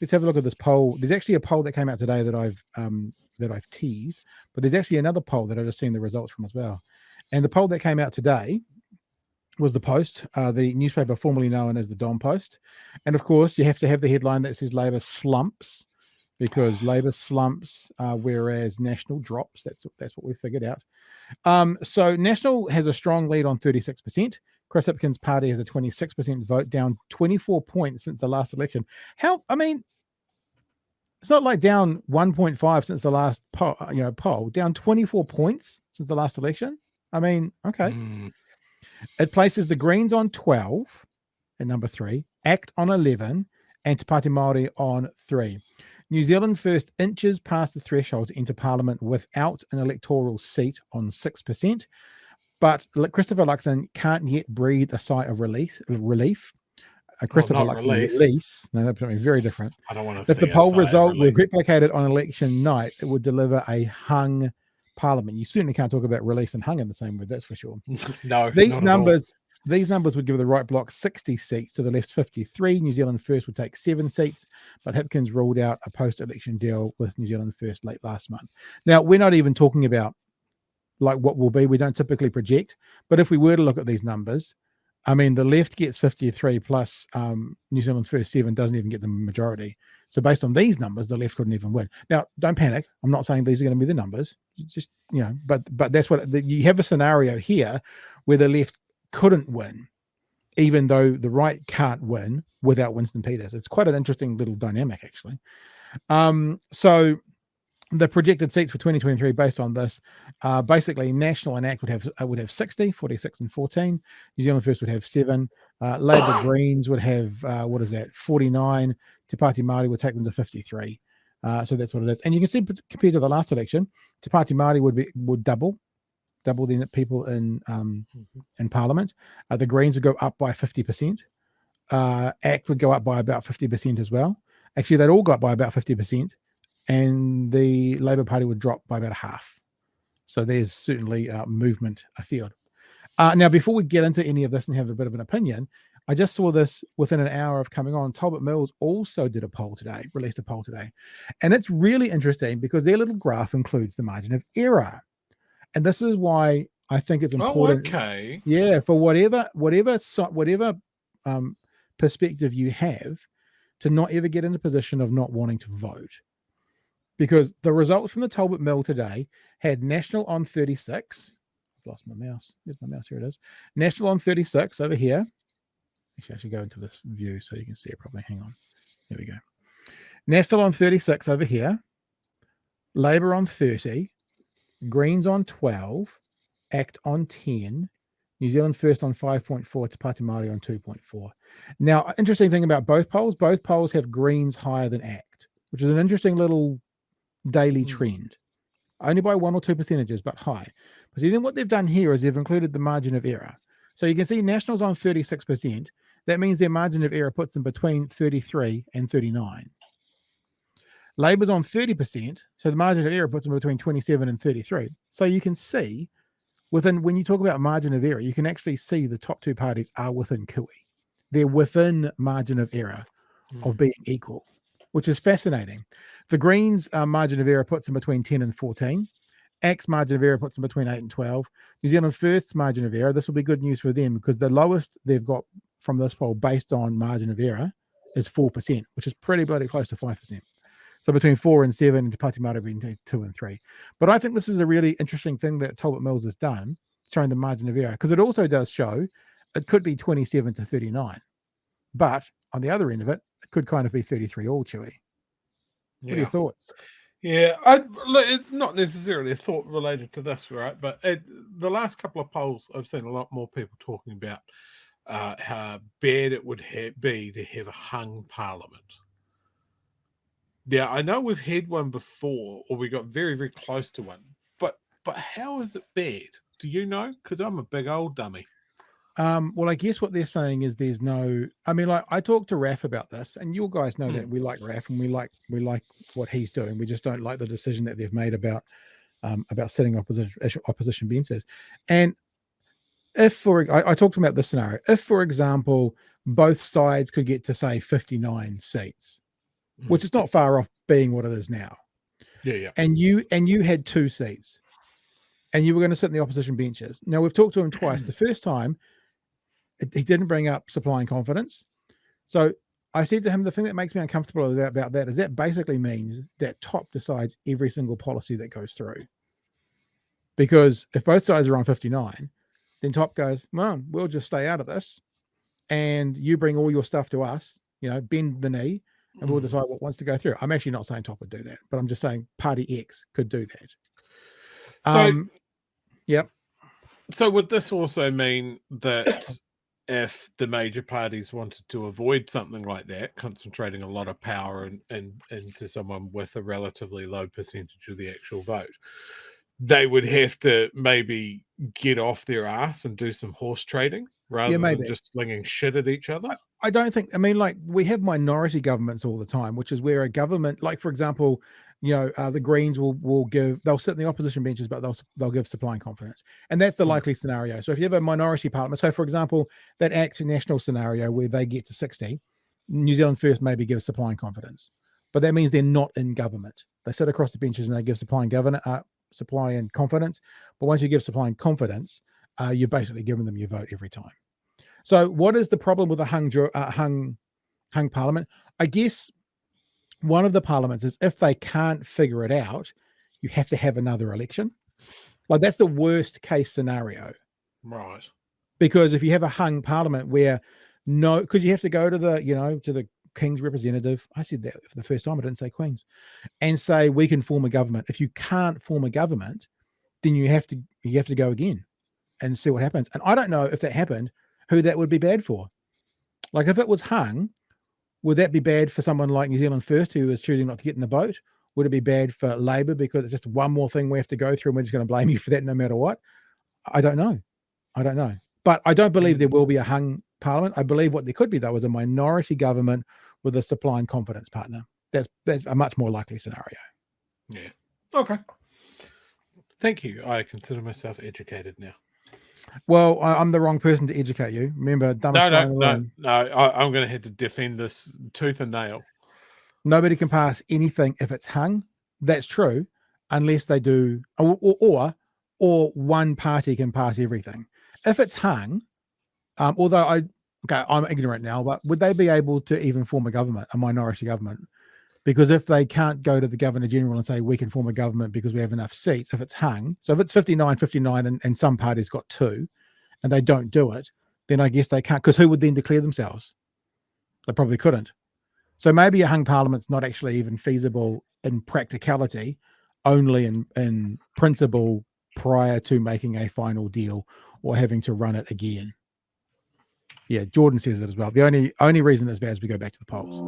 let's have a look at this poll. There's actually a poll that came out today that I've teased, but there's actually another poll that I've just seen the results from as well. And the poll that came out today was the Post, the newspaper formerly known as the Don Post. And of course, you have to have the headline that says Labor slumps, because Labor slumps, whereas National drops. That's what we figured out. So National has a strong lead on 36%. Chris Hipkins' party has a 26% vote, down 24 points since the last election. It's not like down 1.5 since the last poll, down 24 points since the last election. Okay. It places the Greens on 12 at number 3, ACT on 11, and Te Pāti Māori on 3. New Zealand First inches past the threshold to enter Parliament without an electoral seat on 6%. But Christopher Luxon can't yet breathe a sigh of relief. Christopher Luxon release. No, that's something very different. I don't want to. If the poll result were replicated on election night, it would deliver a hung Parliament. You certainly can't talk about release and hung in the same word, that's for sure. No, these numbers would give the right bloc 60 seats, to the left's 53. New Zealand First would take 7 seats, but Hipkins ruled out a post-election deal with New Zealand First late last month. Now, we're not even talking about like what will be. We don't typically project, but if we were to look at these numbers, the left gets 53 plus New Zealand's First 7 doesn't even get the majority. So based on these numbers, the left couldn't even win. Now, don't panic. I'm not saying these are going to be the numbers. Just, but that's what you have a scenario here where the left couldn't win, even though the right can't win without Winston Peters. It's quite an interesting little dynamic, actually. So the projected seats for 2023 based on this, basically National and ACT would have 60, 46 and 14. New Zealand First would have 7. Labour Greens would have 49. Te Pāti Māori would take them to 53. So that's what it is. And you can see, compared to the last election, Te Pāti Māori would double the people in Parliament. The Greens would go up by 50%. ACT would go up by about 50% as well. Actually, they'd all go up by about 50%. And the Labour Party would drop by about half. So there's certainly movement afield. Now, before we get into any of this and have a bit of an opinion, I just saw this within an hour of coming on. Talbot Mills also did released a poll today. And it's really interesting because their little graph includes the margin of error. And this is why I think it's important. Oh, okay. Yeah, for whatever perspective you have, to not ever get in a position of not wanting to vote. Because the results from the Talbot Mill today had National on 36. I've lost my mouse. There's my mouse. Here it is. National on 36 over here. Actually, I should go into this view so you can see it properly. Hang on. There we go. National on 36 over here. Labour on 30. Greens on 12. ACT on 10. New Zealand First on 5.4. Te Pāti Māori on 2.4. Now, interesting thing about both polls have Greens higher than ACT, which is an interesting little daily trend, only by 1 or 2 percentages, but high. But see, then what they've done here is they've included the margin of error. So you can see Nationals on 36%. That means their margin of error puts them between 33 and 39. Labour's on 30%, so the margin of error puts them between 27 and 33. So you can see when you talk about margin of error, you can actually see the top 2 parties are within cooey. They're within margin of error of being equal, which is fascinating. The Greens' margin of error puts them between 10 and 14. ACT's margin of error puts them between 8 and 12. New Zealand First's margin of error, this will be good news for them because the lowest they've got from this poll based on margin of error is 4%, which is pretty bloody close to 5%. So between 4 and 7, and Te Pāti Māori between 2 and 3. But I think this is a really interesting thing that Talbot Mills has done, showing the margin of error, because it also does show it could be 27 to 39. But on the other end of it, it could kind of be 33 all, Chewy. What are your thoughts? Yeah, it's not necessarily a thought related to this, right? But the last couple of polls, I've seen a lot more people talking about how bad it would be to have a hung parliament. Yeah, I know we've had one before, or we got very, very close to one. But how is it bad? Do you know? Because I'm a big old dummy. Well, I guess what they're saying is there's no. I mean, like I talked to Raf about this, and you guys know that we like Raf and we like what he's doing. We just don't like the decision that they've made about sitting opposition benches. And I talked about this scenario, if for example both sides could get to say 59 seats, which is not far off being what it is now. Yeah. And you had 2 seats, and you were going to sit in the opposition benches. Now, we've talked to him twice. The first time, he didn't bring up supplying confidence. So I said to him, the thing that makes me uncomfortable about that is that basically means that top decides every single policy that goes through. Because if both sides are on 59, then top goes, well, we'll just stay out of this, and you bring all your stuff to us, bend the knee, and we'll decide what wants to go through. I'm actually not saying top would do that, but I'm just saying party X could do that. Yep. So would this also mean that if the major parties wanted to avoid something like that, concentrating a lot of power into someone with a relatively low percentage of the actual vote, they would have to maybe get off their ass and do some horse trading rather than just slinging shit at each other? I don't think, like, we have minority governments all the time, which is where a government, like, for example, the Greens they'll sit in the opposition benches, but they'll give supplying confidence. And that's the likely scenario. So if you have a minority parliament, so for example, that ACT National scenario where they get to 60, New Zealand First maybe gives supplying confidence, but that means they're not in government. They sit across the benches and they give supplying confidence. But once you give supplying confidence, you're basically giving them your vote every time. So what is the problem with a hung parliament? I guess one of the parliaments is if they can't figure it out, you have to have another election. Like, that's the worst case scenario. Right. Because if you have a hung parliament where because you have to go to the King's representative. I said that for the first time. I didn't say Queen's. And say, we can form a government. If you can't form a government, then you have to go again and see what happens. And I don't know if that happened, who that would be bad for. Like, if it was hung, would that be bad for someone like New Zealand First, who is choosing not to get in the boat? Would it be bad for Labour because it's just one more thing we have to go through and we're just going to blame you for that no matter what? I don't know. But I don't believe there will be a hung parliament. I believe what there could be, though, is a minority government with a supply and confidence partner. That's a much more likely scenario. Yeah. Okay. Thank you. I consider myself educated now. Well, I'm the wrong person to educate you. Remember, dumbest guy in the room. No. I'm going to have to defend this tooth and nail. Nobody can pass anything if it's hung. That's true, unless they do, or one party can pass everything. If it's hung, although I'm ignorant now, but would they be able to even form a minority government? Because if they can't go to the Governor General and say, we can form a government because we have enough seats, if it's hung, so if it's 59 and some parties got 2 and they don't do it, then I guess they can't, because who would then declare themselves? They probably couldn't. So maybe a hung parliament's not actually even feasible in practicality, only in principle prior to making a final deal or having to run it again. Yeah, Jordan says it as well. The only reason it's bad is we go back to the polls.